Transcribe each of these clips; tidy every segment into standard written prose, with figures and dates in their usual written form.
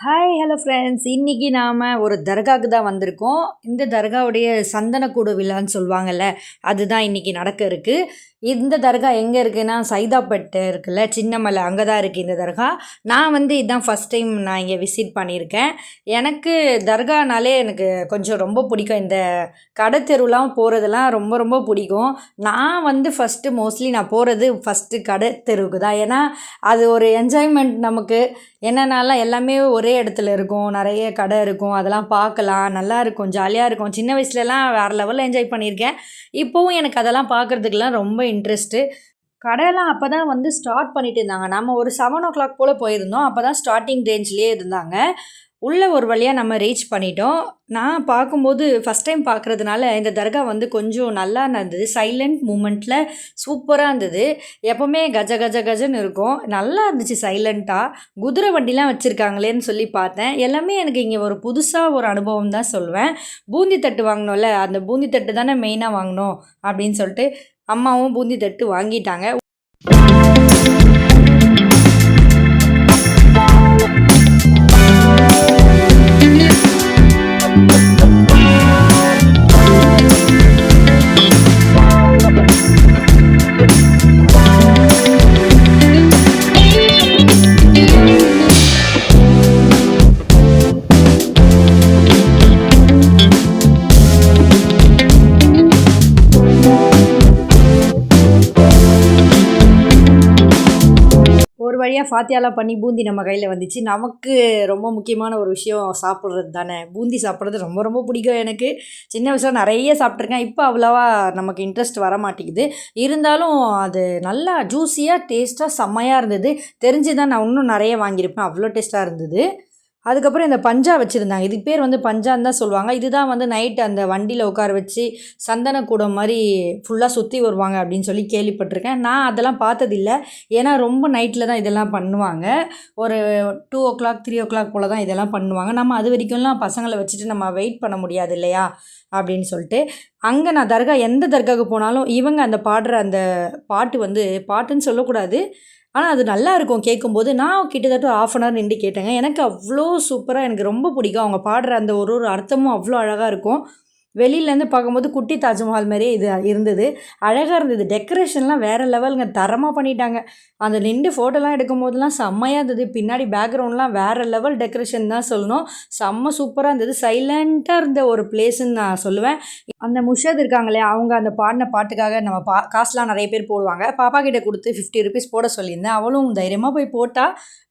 Hi hello friends, இன்றைக்கி நாம் ஒரு தர்காவுக்கு தான் வந்திருக்கோம். இந்த தர்காவுடைய சந்தனக்கூடு விழான்னு சொல்லுவாங்கள்ல, அதுதான் இன்றைக்கி நடக்க இருக்குது. இந்த தர்கா எங்கே இருக்குன்னா சைதாப்பேட்டை இருக்குல்ல, சின்னமலை, அங்கே தான் இருக்குது இந்த தர்கா. நான் இதுதான் ஃபஸ்ட் டைம் நான் இங்கே விசிட் பண்ணியிருக்கேன். எனக்கு தர்கானாலே எனக்கு கொஞ்சம் ரொம்ப பிடிக்கும். இந்த கடை தெருவுலாம் போகிறதெல்லாம் ரொம்ப ரொம்ப பிடிக்கும். நான் ஃபஸ்ட்டு மோஸ்ட்லி நான் போகிறது ஃபஸ்ட்டு கடை தெருவுக்கு தான். ஏன்னா அது ஒரு என்ஜாய்மெண்ட் நமக்கு. என்னென்னாலாம் எல்லாமே ஒரே இடத்துல இருக்கும், நிறைய கடை இருக்கும், அதெல்லாம் பார்க்கலாம், நல்லாயிருக்கும், ஜாலியாக இருக்கும். சின்ன வயசுலலாம் வேறு லெவலில் என்ஜாய் பண்ணியிருக்கேன். இப்போவும் எனக்கு அதெல்லாம் பார்க்குறதுக்குலாம் ரொம்ப இன்ட்ரெஸ்ட்டு. கடையெல்லாம் அப்போ தான் ஸ்டார்ட் பண்ணிட்டு இருந்தாங்க. நம்ம ஒரு 7:00 போல் போயிருந்தோம். அப்போ தான் ஸ்டார்டிங் ரேஞ்ச்லேயே இருந்தாங்க. உள்ளே ஒரு வழியாக நம்ம ரீச் பண்ணிட்டோம். நான் பார்க்கும்போது ஃபஸ்ட் டைம் பார்க்குறதுனால இந்த தர்கா கொஞ்சம் நல்லா இருந்தது. சைலண்ட் மூமெண்ட்டில் சூப்பராக இருந்தது. எப்போவுமே கஜ கஜ கஜன்னு இருக்கும். நல்லா இருந்துச்சு சைலண்ட்டாக. குதிரை வண்டிலாம் வச்சுருக்காங்களேன்னு சொல்லி பார்த்தேன். எல்லாமே எனக்கு இங்கே ஒரு புதுசாக ஒரு அனுபவம் தான் சொல்லுவேன். பூந்தி தட்டு வாங்கினோம்ல, அந்த பூந்தி தட்டு தானே மெயினாக வாங்கினோம் அப்படின்னு சொல்லிட்டு அம்மாவும் பூந்தி தட்டு வாங்கிட்டாங்க. ஒரு வழியாக ஃபாத்தியாலாம் பண்ணி பூந்தி நம்ம கையில் வந்துச்சு. நமக்கு ரொம்ப முக்கியமான ஒரு விஷயம் சாப்பிட்றது தானே. பூந்தி சாப்பிட்றது ரொம்ப ரொம்ப பிடிக்கும் எனக்கு. சின்ன வயசில் நிறைய சாப்பிட்ருக்கேன். இப்போ அவ்வளோவா நமக்கு இன்ட்ரெஸ்ட் வர மாட்டேங்குது. இருந்தாலும் அது நல்லா ஜூஸியாக டேஸ்ட்டாக செம்மையாக இருந்தது. தெரிஞ்சு தான் நான் இன்னும் நிறைய வாங்கியிருப்பேன். அவ்வளோ டேஸ்ட்டாக இருந்தது. அதுக்கப்புறம் இந்த பஞ்சா வச்சுருந்தாங்க. இதுக்கு பேர் பஞ்சான்னு தான் சொல்லுவாங்க. இதுதான் நைட்டு அந்த வண்டியில் உட்கார வச்சு சந்தனக்கூடம் மாதிரி ஃபுல்லாக சுற்றி வருவாங்க அப்படின்னு சொல்லி கேள்விப்பட்டிருக்கேன். நான் அதெல்லாம் பார்த்ததில்ல. ஏன்னா ரொம்ப நைட்டில் தான் இதெல்லாம் பண்ணுவாங்க. ஒரு 2:00 3:00 போல் தான் இதெல்லாம் பண்ணுவாங்க. நம்ம அது வரைக்கும்லாம் பசங்களை வச்சுட்டு நம்ம வெயிட் பண்ண முடியாது இல்லையா அப்படின்னு சொல்லிட்டு. அங்கே நான் எந்த தர்காவுக்கு போனாலும் இவங்க அந்த பாடுற அந்த பாட்டு பாட்டுன்னு சொல்லக்கூடாது, ஆனால் அது நல்லா இருக்கும் கேட்கும்போது. நான் கிட்டத்தட்ட ஒரு 1/2 hour நின்று கேட்டேங்க. எனக்கு அவ்வளோ சூப்பராக, எனக்கு ரொம்ப பிடிக்கும். அவங்க பாடுற அந்த ஒரு ஒரு அர்த்தமும் அவ்வளோ அழகாக இருக்கும். வெளியிலேருந்து பார்க்கும்போது குட்டி தாஜ்மஹால் மாதிரியே இது இருந்தது. அழகாக இருந்தது. டெக்கரேஷன்லாம் வேறு லெவலுங்க, தரமாக பண்ணிட்டாங்க. அந்த நின்று ஃபோட்டோலாம் எடுக்கும் போதெல்லாம் செம்மையாக இருந்தது. பின்னாடி பேக்ரவுண்ட்லாம் வேறு லெவல் டெக்கரேஷன் தான் சொல்லணும். செம்ம சூப்பராக இருந்தது. சைலண்ட்டாக இருந்த ஒரு பிளேஸுன்னு நான் சொல்லுவேன். அந்த முஷத் இருக்காங்களே, அவங்க அந்த பாடின பாட்டுக்காக நம்ம காசுலாம் நிறைய பேர் போடுவாங்க. பாப்பா கிட்ட கொடுத்து 50 rupees போட சொல்லியிருந்தேன். அவளும் தைரியமாக போய் போட்டா.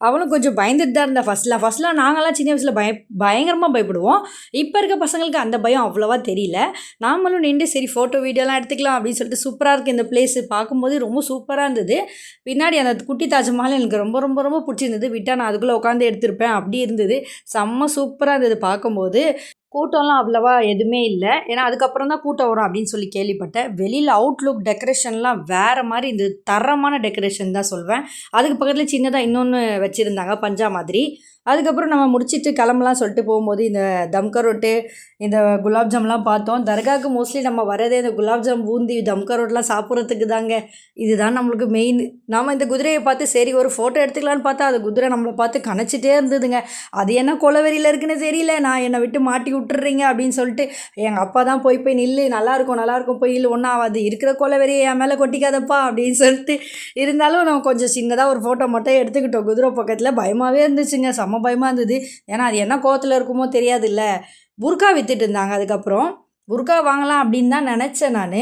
அவளும் கொஞ்சம் பயந்துட்டு தான் இருந்தா ஃபஸ்ட்லாம் நாங்கள்லாம் சின்ன வயசில் பயங்கரமாக பயப்படுவோம். இப்போ இருக்க பசங்களுக்கு அந்த பயம் அவ்வளோவா தெரியல. நாமளும் நின்று சரி ஃபோட்டோ வீடியோலாம் எடுத்துக்கலாம் அப்படின்னு சொல்லிட்டு சூப்பராக இருக்குது இந்த பிளேஸு. பார்க்கும்போது ரொம்ப சூப்பராக இருந்தது. பின்னாடி அந்த குட்டி தாஜ்மஹால் எனக்கு ரொம்ப ரொம்ப ரொம்ப பிடிச்சிருந்தது. விட்டால் நான் அதுக்குள்ளே உட்காந்து எடுத்திருப்பேன், அப்படி இருந்தது. செம்ம சூப்பராக இருந்தது பார்க்கும்போது. கூட்டம்லாம் அவ்வளவா எதுவுமே இல்லை. ஏன்னா அதுக்கப்புறம் தான் கூட்டம் வரும் அப்படின்னு சொல்லி கேள்விப்பட்டேன். வெளியில் அவுட்லுக் டெக்கரேஷன்லாம் வேறு மாதிரி இந்த தரமான டெக்கரேஷன் தான் சொல்வேன். அதுக்கு பக்கத்தில் சின்னதாக இன்னொன்று வச்சுருந்தாங்க பஞ்சா மாதிரி. அதுக்கப்புறம் நம்ம முடிச்சுட்டு கிளம்பலாம் சொல்லிட்டு போகும்போது இந்த தம்கரோட்டு, இந்த குலாப் ஜாம்லாம் பார்த்தோம். தர்காவுக்கு மோஸ்ட்லி நம்ம வரதே இந்த குலாப் ஜாம், பூந்தி, தம்கரோட்லாம் சாப்பிட்றதுக்கு தாங்க. இதுதான் நம்மளுக்கு மெயின். நாம் இந்த குதிரையை பார்த்து சரி ஒரு ஃபோட்டோ எடுத்துக்கலான்னு பார்த்தா அது குதிரை நம்மளை பார்த்து கணச்சிட்டே இருந்ததுங்க. அது என்ன கொலவெறியில் இருக்குன்னு தெரியல. நான் என்னை விட்டு மாட்டி விட்டுறீங்க அப்படின்னு சொல்லிட்டு எங்கள் அப்பா தான் போய் நில்லு, நல்லாயிருக்கும் போய் இல்லை, ஒன்றும் ஆகாது, இருக்கிற கொலவெறியை என் மேலே கொட்டிக்காதப்பா அப்படின்னு சொல்லிட்டு. இருந்தாலும் நம்ம கொஞ்சம் சின்னதாக ஒரு ஃபோட்டோ மட்டும் எடுத்துக்கிட்டோம். குதிரை பக்கத்தில் பயமாகவே இருந்துச்சுங்க. செம்ம பயமாக இருந்தது. ஏன்னா அது என்ன கோவத்தில் இருக்குமோ தெரியாதுல்ல. புர்கா விற்றுட்டு இருந்தாங்க. அதுக்கப்புறம் புர்கா வாங்கலாம் அப்படின்னு தான் நினச்சேன் நான்.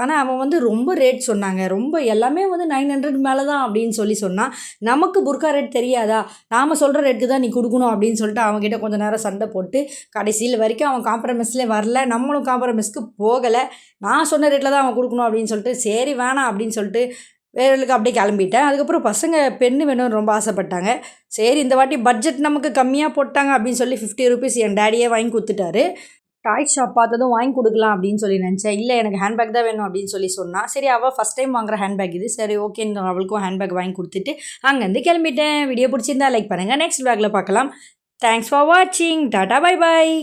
ஆனால் அவன் ரொம்ப ரேட் சொன்னாங்க. ரொம்ப எல்லாமே 900 மேலே தான் அப்படின்னு சொன்னான். நமக்கு புர்கா ரேட் தெரியாதா, நாம் சொல்கிற ரேட்டுக்கு தான் நீ கொடுக்கணும் அப்படின்னு சொல்லிட்டு அவங்ககிட்ட கொஞ்சம் நேரம் சண்டை போட்டு கடைசியில் வரைக்கும் அவன் காம்ப்ரமைஸ்லேயே வரல. நம்மளும் காம்ப்ரமைஸ்க்கு போகலை. நான் சொன்ன ரேட்டில் தான் அவன் கொடுக்கணும் அப்படின்னு சொல்லிட்டு சரி வேணாம் அப்படின்னு சொல்லிட்டு வேலைக்கு அப்படியே கிளம்பிட்டேன். அதுக்கப்புறம் பசங்க பென்னு வேணும்னு ரொம்ப ஆசைப்பட்டாங்க. சரி இந்த வாட்டி பட்ஜெட் நமக்கு கம்மியாக போட்டாங்க அப்படின்னு சொல்லி 50 rupees என் டேடியே வாங்கி கொடுத்துட்டாரு. டாய் ஷாப் பார்த்ததும் வாங்கி கொடுக்கலாம் அப்படின்னு சொல்லி நினச்சேன். இல்லை எனக்கு ஹேண்ட்பேக் தான் வேணும் அப்படின்னு சொன்னான். சரி அவள் ஃபஸ்ட் டைம் வாங்குற ஹேண்ட்பேக் இது. சரி ஓகேன்னு அவளுக்கும் ஹேண்ட்பேக் வாங்கி கொடுத்துட்டு அங்கேருந்து கிளம்பிட்டேன். வீடியோ பிடிச்சிருந்தா லைக் பண்ணுங்கள். நெக்ஸ்ட் பேக்கில் பார்க்கலாம். தேங்க்ஸ் ஃபார் வாட்சிங். Tata bye bye.